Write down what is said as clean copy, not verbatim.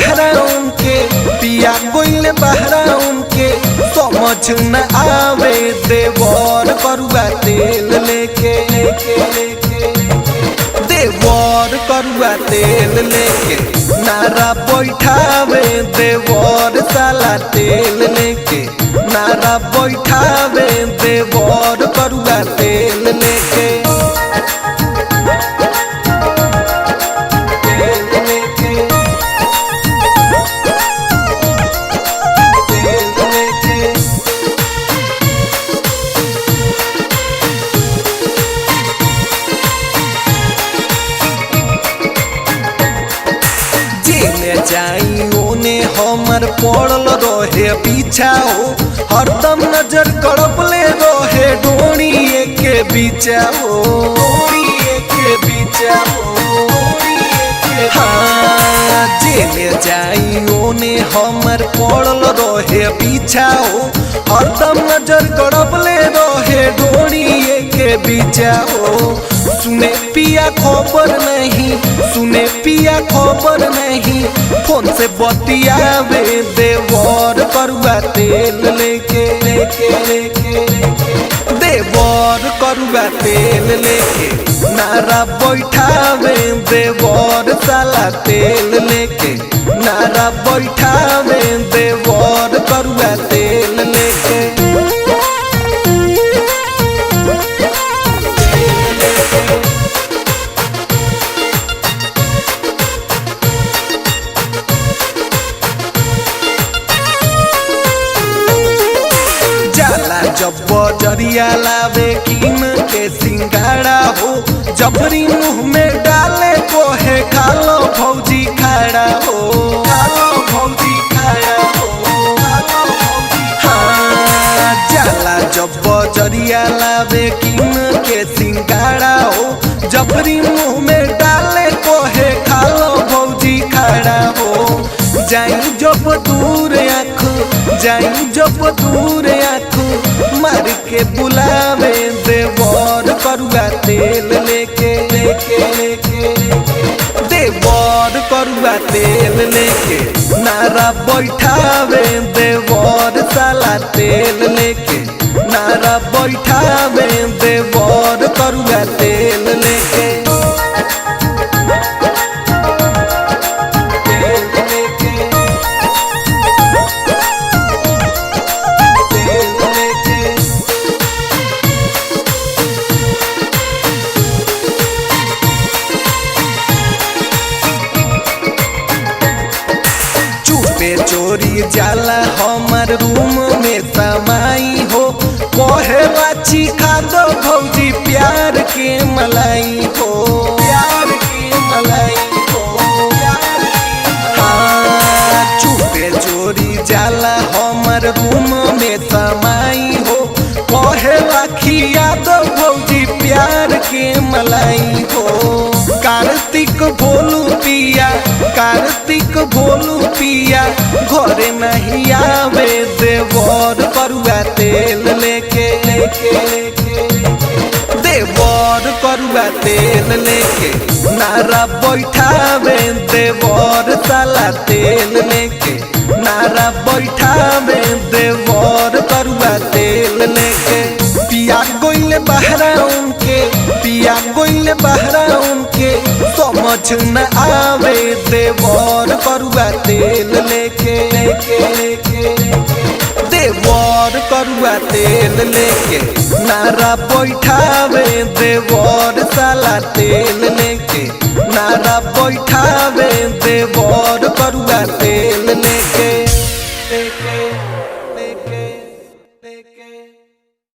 बहरा उनके पिया गोइल बहरा उनके समझ न आवे देवर करुआ तेल लेके देवर करुआ तेल लेके नारा बैठावे देवर साला तेल लेके नारा बैठावे देवर करुआ तेल लेके जाई ओने हमर पड़ल रहे पीछा हो हरदम नजर कड़पले रहे डोरी के बीचा हो हाँ जेने जाई ओने हमर पड़ल रहे पीछा हो हरदम नजर कड़पले रहे डोरी के बीचा हो सुने पिया खबर नहीं सुने पिया खबर नहीं फोन से बतियावे देवर करुआ तेल लेके देवर करुआ तेल लेके नारा बैठावे देवर साला तेल लेके नारा बैठावे देवर करुआ तेल लेके जब बजरिया लावे कीन के सिंगाड़ा हो जबरी मुंह में डाले को है खालो भौजी खाड़ा हो हाँ जाला जब बजरिया लावे कीन के सिंगाड़ा हो जबरी मुंह में डाले को है खालो भौजी खाड़ा हो जाई जब दूर आँख जाई जब दूर आँख मार के बुलावे देवर करुआ तेल लेके देवर करुआ तेल लेके नारा बैठावे देवर साला तेल लेके नारा बैठावे देवर करुआ तेल लेके चोरी जाला हमार रूम में समाई हो कहे बाची खा दो भौजी प्यार के मलाई हो हाँ चुपे चोरी जाला हमार रूम में समाई हो कहे खिया दो भौजी प्यार के मलाई हो कार्तिक भोलू पिया घरे नहीं आवे देवर करुआ तेल लेके देवर करुआ तेल लेके नारा बैठावे देवर साला तेल लेके नारा बैठावे देवर करुआ तेल लेके पिया गोइल बहरा उनके पिया गोइल बहरा उनके समझ न आवे देवर करुआ तेल लेके देवर करुआ तेल लेके नारा बैठावे देवर साला तेल लेके नारा बैठावे देवर करुआ तेल लेके।